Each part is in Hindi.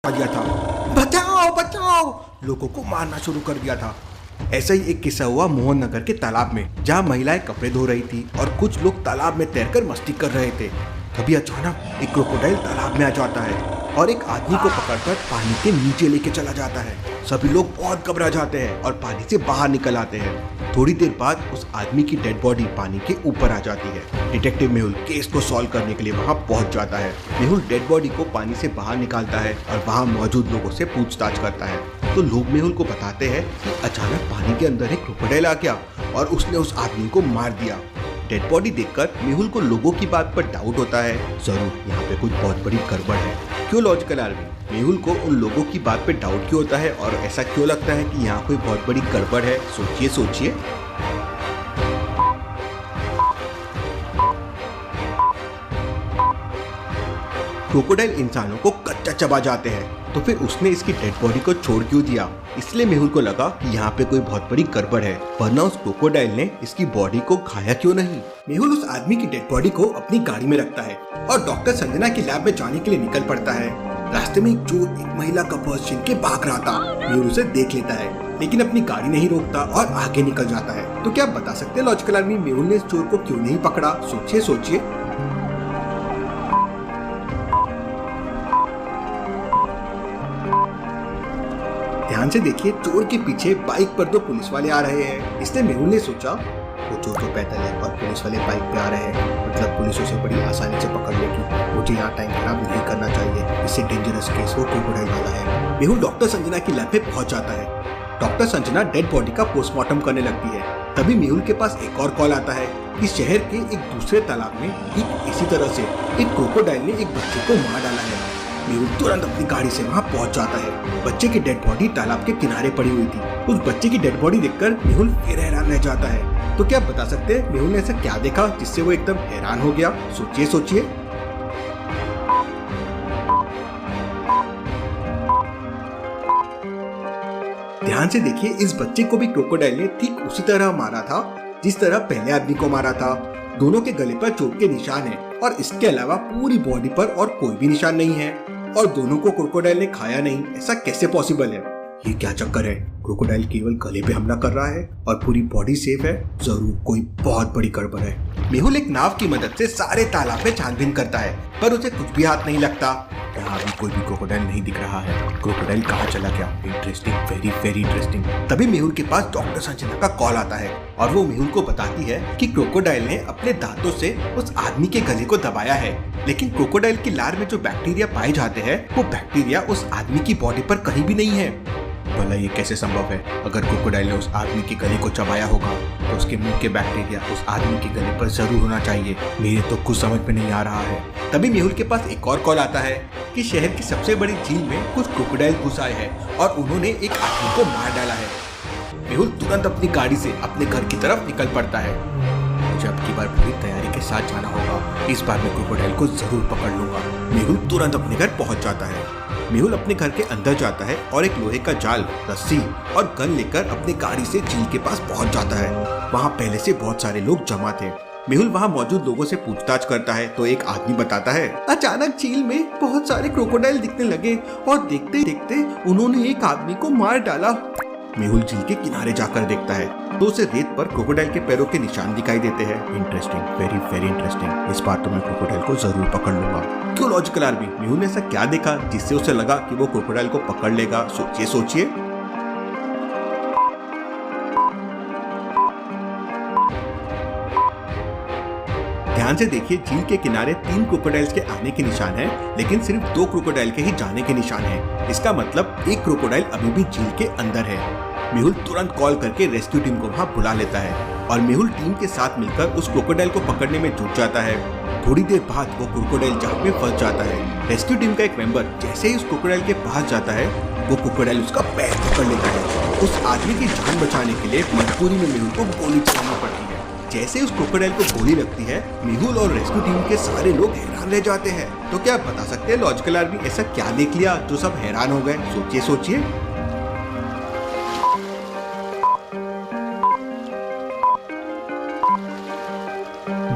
दिया था, बचाओ बचाओ, लोगों को मारना शुरू कर दिया था। ऐसा ही एक किस्सा हुआ मोहन नगर के तालाब में, जहाँ महिलाएं कपड़े धो रही थी और कुछ लोग तालाब में तैरकर मस्ती कर रहे थे। तभी अचानक एक क्रोकोडाइल तालाब में आ जाता है और एक आदमी को पकड़कर पानी के नीचे लेके चला जाता है। सभी लोग बहुत घबरा जाते हैं और पानी से बाहर निकल आते हैं। थोड़ी देर बाद उस आदमी की डेड बॉडी पानी के ऊपर आ जाती है। डिटेक्टिव मेहुल केस को सॉल्व करने के लिए वहां पहुंच जाता है। मेहुल डेड बॉडी को पानी से बाहर निकालता है और वहां मौजूद लोगों से पूछताछ करता है। तो लोग मेहुल को बताते हैं कि अचानक पानी के अंदर एक क्रोकोडाइल आ गया और उसने उस आदमी को मार दिया। डेड बॉडी देखकर मेहुल को लोगों की बात पर डाउट होता है, जरूर यहाँ पे कुछ बहुत बड़ी गड़बड़ है। क्यों लॉजिकल आर्मी? मेहुल को उन लोगों की बात पे डाउट क्यों होता है और ऐसा क्यों लगता है कि यहाँ कोई बहुत बड़ी गड़बड़ है? सोचिए सोचिए। क्रोकोडाइल इंसानों को कच्चा चबा जाते हैं, तो फिर उसने इसकी डेड बॉडी को छोड़ क्यों दिया? इसलिए मेहुल को लगा कि यहाँ पे कोई बहुत बड़ी गड़बड़ है, वरना उस क्रोकोडाइल ने इसकी बॉडी को खाया क्यों नहीं? मेहुल उस आदमी की डेड बॉडी को अपनी गाड़ी में रखता है और डॉक्टर संजना की लैब में जाने के लिए निकल पड़ता है। रास्ते में एक चोर एक महिला का पर्स छीन के भाग रहा था। मेहुल उसे देख लेता है, लेकिन अपनी गाड़ी नहीं रोकता और आगे निकल जाता है। तो क्या आप बता सकते हैं लॉजिकल आर्मी, मेहुल ने इस चोर को क्यों नहीं पकड़ा? सोचिए सोचिए। ध्यान से देखिए, चोर के पीछे बाइक पर दो पुलिस वाले आ रहे हैं। इसलिए मेहुल ने सोचा वो चोर तो पैदल है और पुलिस वाले बाइक पे आ रहे हैं, मतलब पुलिस उसे बड़ी आसानी से पकड़ लेगी। मुझे यहाँ टाइम खराब नहीं करना चाहिए, इससे डेंजरस केस वो क्रोकोडाइल वाला है। मेहुल डॉक्टर संजना की लैब पे पहुंच जाता है। डॉक्टर संजना डेड बॉडी का पोस्टमार्टम करने लगती है। तभी मेहुल के पास एक और कॉल आता है कि शहर के एक दूसरे तालाब में ठीक इसी तरह से एक क्रोकोडाइल ने एक बच्चे को मार डाला है। मेहुल तुरंत अपनी गाड़ी से वहां पहुंच जाता है। बच्चे की डेड बॉडी तालाब के किनारे पड़ी हुई थी। उस बच्चे की डेड बॉडी देखकर मेहुल फिर हैरान रह जाता है। तो क्या आप बता सकते हैं मेहुल ने ऐसा क्या देखा जिससे वो एकदम हैरान हो गया? सोचिए सोचिए। ध्यान से देखिए, इस बच्चे को भी क्रोकोडाइल ने ठीक उसी तरह मारा था जिस तरह पहले आदमी को मारा था। दोनों के गले पर चोट के निशान हैं और इसके अलावा पूरी बॉडी पर और कोई भी निशान नहीं है, और दोनों को क्रोकोडाइल ने खाया नहीं। ऐसा कैसे पॉसिबल है? ये क्या चक्कर है? क्रोकोडाइल केवल गले पे हमला कर रहा है और पूरी बॉडी सेफ है। जरूर कोई बहुत बड़ी गड़बड़ है। मेहुल एक नाव की मदद से सारे तालाब में छानबीन करता है, पर उसे कुछ भी हाथ नहीं लगता। यहाँ भी कोई भी क्रोकोडाइल नहीं दिख रहा है। क्रोकोडाइल कहाँ चला गया? Interesting, very very interesting. तभी मेहुल के पास डॉक्टर संजना का कॉल आता है और वो मेहुल को बताती है कि क्रोकोडाइल ने अपने दांतों से उस आदमी के गले को दबाया है, लेकिन क्रोकोडाइल की लार में जो बैक्टीरिया पाए जाते हैं वो बैक्टीरिया उस आदमी की बॉडी पर कहीं भी नहीं है। भला ये कैसे संभव है? अगर क्रोकोडाइल ने उस आदमी के गले को चबाया होगा तो उसके मुंह के बैक्टीरिया उस आदमी के गले पर जरूर होना चाहिए। मेरे तो कुछ समझ में नहीं आ रहा है। तभी मेहुल के पास एक और कॉल आता है कि शहर की सबसे बड़ी झील में कुछ क्रोकोडाइल घुस आए हैं और उन्होंने एक आदमी को मार डाला है। मेहुल तुरंत अपनी गाड़ी से अपने घर की तरफ निकल पड़ता है। मुझे अब की बार पूरी तैयारी के साथ जाना होगा। इस बार मैं क्रोकोडाइल को जरूर पकड़ लूंगा। मेहुल तुरंत अपने घर पहुंच जाता है। मेहुल अपने घर के अंदर जाता है और एक लोहे का जाल, रस्सी और गन लेकर अपनी गाड़ी से झील के पास पहुंच जाता है। वहां पहले से बहुत सारे लोग जमा थे। मेहुल वहां मौजूद लोगों से पूछताछ करता है तो एक आदमी बताता है, अचानक झील में बहुत सारे क्रोकोडाइल दिखने लगे और देखते देखते उन्होंने एक आदमी को मार डाला। मेहुल झील के किनारे जाकर देखता है तो उसे रेत पर क्रोकोडाइल के पैरों के निशान दिखाई देते हैं। Interesting, very very interesting. इस बार तो मैं क्रोकोडाइल को जरूर पकड़ लूंगा। क्यों लॉजिकल आर्मी? मेहुल ने ऐसा क्या देखा जिससे उसे लगा कि वो क्रोकोडाइल को पकड़ लेगा? सोचिए सोचिए। ध्यान से देखिए, झील के किनारे 3 क्रोकोडाइल्स के आने के निशान हैं, लेकिन सिर्फ 2 क्रोकोडाइल के ही जाने के निशान हैं। इसका मतलब एक क्रोकोडाइल अभी भी झील के अंदर है। मेहुल तुरंत कॉल करके रेस्क्यू टीम को वहां बुला लेता है और मेहुल टीम के साथ मिलकर उस क्रोकोडाइल को पकड़ने में जुट जाता है। थोड़ी देर बाद वो क्रोकोडाइल जाल में फंस जाता है। रेस्क्यू टीम का एक मेंबर जैसे ही उस क्रोकोडाइल के पास जाता है, वो क्रोकोडाइल उसका पैर पकड़ लेता है। उस आदमी की जान बचाने के लिए मजबूरी में मेहुल को गोली चलानी पड़ती है। जैसे उस क्रोकोडाइल को गोली लगती है, मेहुल और रेस्क्यू टीम के सारे लोग हैरान रह जाते हैं। तो क्या आप बता सकते हैं लॉजिकल आर्मी, ऐसा क्या देख लिया जो सब हैरान हो गए? सोचिए सोचिए।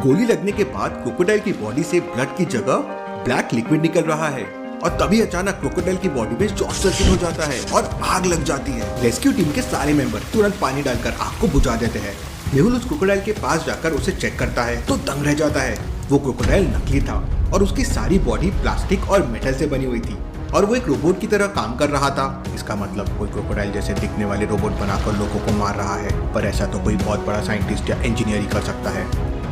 गोली लगने के बाद क्रोकोडाइल की बॉडी से ब्लड की जगह ब्लैक लिक्विड निकल रहा है। और तभी अचानक क्रोकोडाइल की बॉडी में शॉर्ट सर्किट हो जाता है और आग लग जाती है। रेस्क्यू टीम के सारे मेंबर तुरंत पानी डालकर आग को बुझा देते हैं। मेहुल उस क्रोकोडाइल के पास जाकर उसे चेक करता है तो दंग रह जाता है। वो क्रोकोडाइल नकली था और उसकी सारी बॉडी प्लास्टिक और मेटल से बनी हुई थी और वो एक रोबोट की तरह काम कर रहा था। इसका मतलब कोई क्रोकोडाइल जैसे दिखने वाले रोबोट बनाकर लोगों को मार रहा है, पर ऐसा तो कोई बहुत बड़ा साइंटिस्ट या इंजीनियर ही कर सकता है।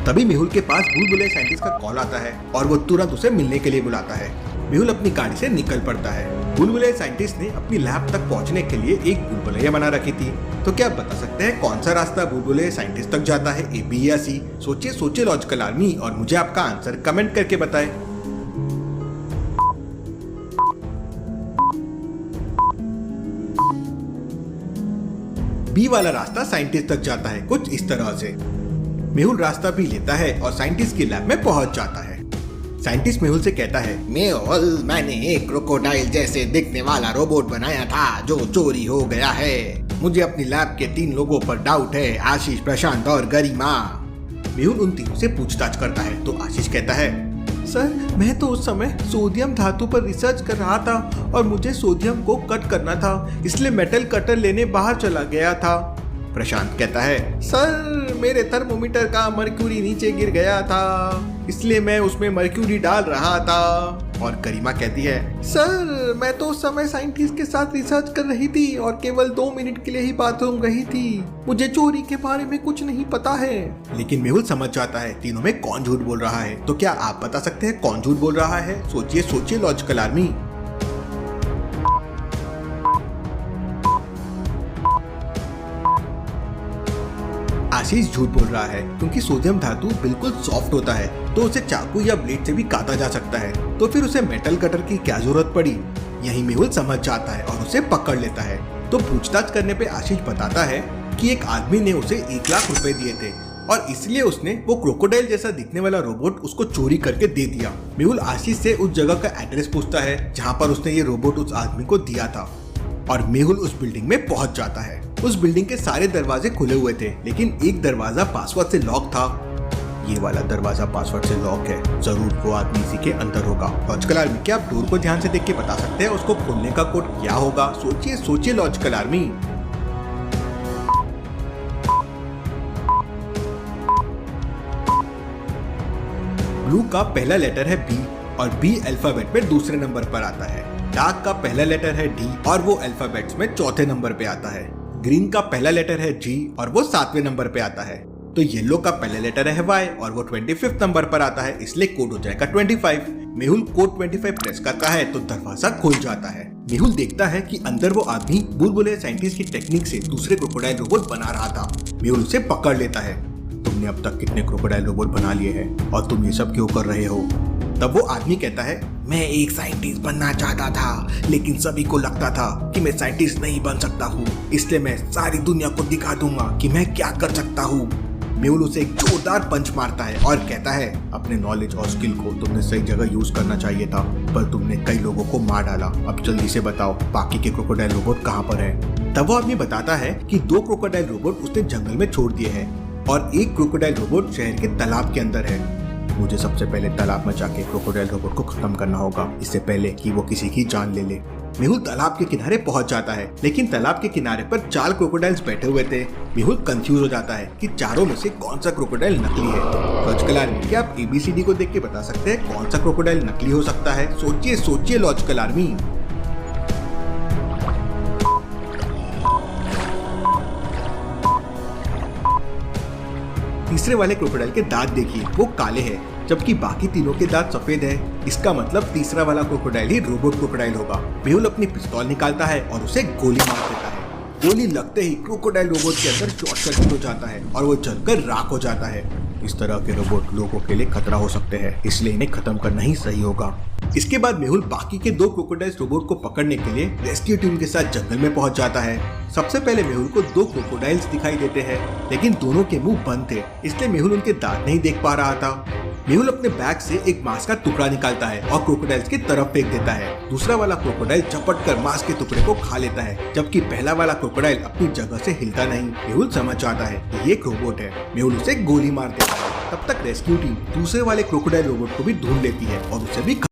तभी मेहुल के पास भूल-भुलैया साइंटिस्ट का कॉल आता है और वो तुरंत उसे मिलने के लिए बुलाता है। मेहुल अपनी गाड़ी से निकल पड़ता है। भूल-भुलैया साइंटिस्ट ने अपनी लैब तक पहुंचने के लिए एक भूल-भुलैया बना रखी थी। तो क्या आप बता सकते हैं कौन सा रास्ता भूल-भुलैया साइंटिस्ट तक जाता है, ए, बी या सी? सोचिए लॉजिकल आर्मी और मुझे आपका आंसर कमेंट करके बताएं। बी वाला रास्ता साइंटिस्ट तक जाता है कुछ इस तरह से। मेहुल रास्ता भी लेता है और साइंटिस्ट की लैब में पहुंच जाता है। साइंटिस्ट मेहुल से कहता है, मेहुल, मैंने एक क्रोकोडाइल जैसे दिखने वाला रोबोट बनाया था जो चोरी हो गया है। मुझे अपनी लैब के 3 लोगों पर डाउट है, आशीष, प्रशांत और गरिमा। मेहुल उन तीनों से पूछताछ करता है तो आशीष कहता है, सर मैं तो उस समय सोडियम धातु पर रिसर्च कर रहा था और मुझे सोडियम को कट करना था, इसलिए मेटल कटर लेने बाहर चला गया था। प्रशांत कहता है, सर मेरे थर्मोमीटर का मर्क्यूरी नीचे गिर गया था, इसलिए मैं उसमें मर्क्यूरी डाल रहा था। और गरिमा कहती है, सर मैं तो उस समय साइंटिस्ट के साथ रिसर्च कर रही थी और केवल 2 मिनट के लिए ही बाथरूम गई थी, मुझे चोरी के बारे में कुछ नहीं पता है। लेकिन मेहुल समझ जाता है तीनों में कौन झूठ बोल रहा है। तो क्या आप बता सकते हैं कौन झूठ बोल रहा है? सोचिए लॉजिकल आर्मी। आशीष झूठ बोल रहा है क्योंकि सोडियम धातु बिल्कुल सॉफ्ट होता है तो उसे चाकू या ब्लेड से भी काटा जा सकता है, तो फिर उसे मेटल कटर की क्या जरूरत पड़ी? यही मेहुल समझ जाता है और उसे पकड़ लेता है। तो पूछताछ करने पे आशीष बताता है कि एक आदमी ने उसे 1 लाख रुपए दिए थे और इसलिए उसने वो क्रोकोडाइल जैसा दिखने वाला रोबोट उसको चोरी करके दे दिया। मेहुल आशीष से उस जगह का एड्रेस पूछता है जहाँ पर उसने ये रोबोट उस आदमी को दिया था और मेहुल उस बिल्डिंग में पहुंच जाता है। उस बिल्डिंग के सारे दरवाजे खुले हुए थे लेकिन एक दरवाजा पासवर्ड से लॉक था। ये वाला दरवाजा पासवर्ड से लॉक है, जरूर वो आदमी इसी के अंदर होगा। लॉजिकल आर्मी, क्या आप डोर को ध्यान से देख के बता सकते हैं उसको खोलने का कोड क्या होगा? सोचिए लॉजिकल आर्मी। ब्लू का पहला लेटर है बी और बी अल्फाबेट में दूसरे नंबर पर आता है। डार्क का पहला लेटर है डी और वो अल्फाबेट्स में चौथे नंबर पे आता है। ग्रीन का पहला लेटर है जी और वो 7वें नंबर पे आता है। तो येलो का पहला लेटर है वाई और वो 25th नंबर पर आता है, इसलिए कोड हो जाएगा 25। मेहुल कोड 25 प्रेस करता है तो दरवाजा खुल जाता है। मेहुल देखता है कि अंदर वो आदमी भूल-भुलैया साइंटिस्ट की टेक्निक से दूसरे क्रोकोडाइल रोबोट बना रहा था। मेहुल उसे पकड़ लेता है, तुमने अब तक कितने क्रोकोडाइल रोबोट बना लिए हैं और तुम ये सब क्यों कर रहे हो? तब वो आदमी कहता है, मैं एक साइंटिस्ट बनना चाहता था लेकिन सभी को लगता था कि मैं साइंटिस्ट नहीं बन सकता हूँ, इसलिए मैं सारी दुनिया को दिखा दूंगा कि मैं क्या कर सकता हूँ। मेहुल उसे एक जोरदार पंच मारता है और कहता है, अपने नॉलेज और स्किल को तुमने सही जगह यूज करना चाहिए था, पर तुमने कई लोगों को मार डाला। अब जल्दी से बताओ बाकी के क्रोकोडाइल रोबोट कहाँ पर है? तब वो आदमी बताता है कि 2 क्रोकोडाइल रोबोट उसने जंगल में छोड़ दिए हैं और एक क्रोकोडाइल रोबोट शहर के तालाब के अंदर है। मुझे सबसे पहले तालाब में जाके क्रोकोडाइल रोबोट को खत्म करना होगा, इससे पहले कि वो किसी की जान ले ले। मेहुल तालाब के किनारे पहुंच जाता है लेकिन तालाब के किनारे पर 4 क्रोकोडाइल्स बैठे हुए थे। मेहुल कंफ्यूज हो जाता है कि चारों में से कौन सा क्रोकोडाइल नकली है। लॉजिकल आर्मी, क्या आप ABCD को देख के बता सकते हैं कौन सा क्रोकोडाइल नकली हो सकता है? सोचिए लॉजिकल आर्मी। तीसरे वाले क्रोकोडाइल के दांत देखिए, वो काले हैं जबकि बाकी तीनों के दांत सफेद है। इसका मतलब तीसरा वाला क्रोकोडाइल ही रोबोट क्रोकोडाइल होगा। मेहुल अपनी पिस्तौल निकालता है और उसे गोली मार देता है। गोली लगते ही क्रोकोडाइल रोबोट के अंदर शॉर्ट सर्किट हो जाता है और वो जलकर राख हो जाता है। इस तरह के रोबोट लोगों के लिए खतरा हो सकते हैं, इसलिए इन्हें खत्म करना ही सही होगा। इसके बाद मेहुल बाकी के 2 क्रोकोडाइल रोबोट को पकड़ने के लिए रेस्क्यू टीम के साथ जंगल में पहुंच जाता है। सबसे पहले मेहुल को 2 क्रोकोडाइल्स दिखाई देते हैं लेकिन दोनों के मुंह बंद थे, इसलिए मेहुल उनके दांत नहीं देख पा रहा था। मेहुल अपने बैग से एक मांस का टुकड़ा निकालता है और क्रोकोडाइल्स की तरफ फेंक देता है। दूसरा वाला क्रोकोडाइल झपट कर मांस के टुकड़े को खा लेता है जबकि पहला वाला क्रोकोडाइल अपनी जगह से हिलता नहीं। मेहुल समझ जाता है कि ये एक रोबोट है। मेहुल उसे गोली मार देता है। तब तक रेस्क्यू टीम दूसरे वाले क्रोकोडाइल रोबोट को भी ढूंढ लेती है और उसे भी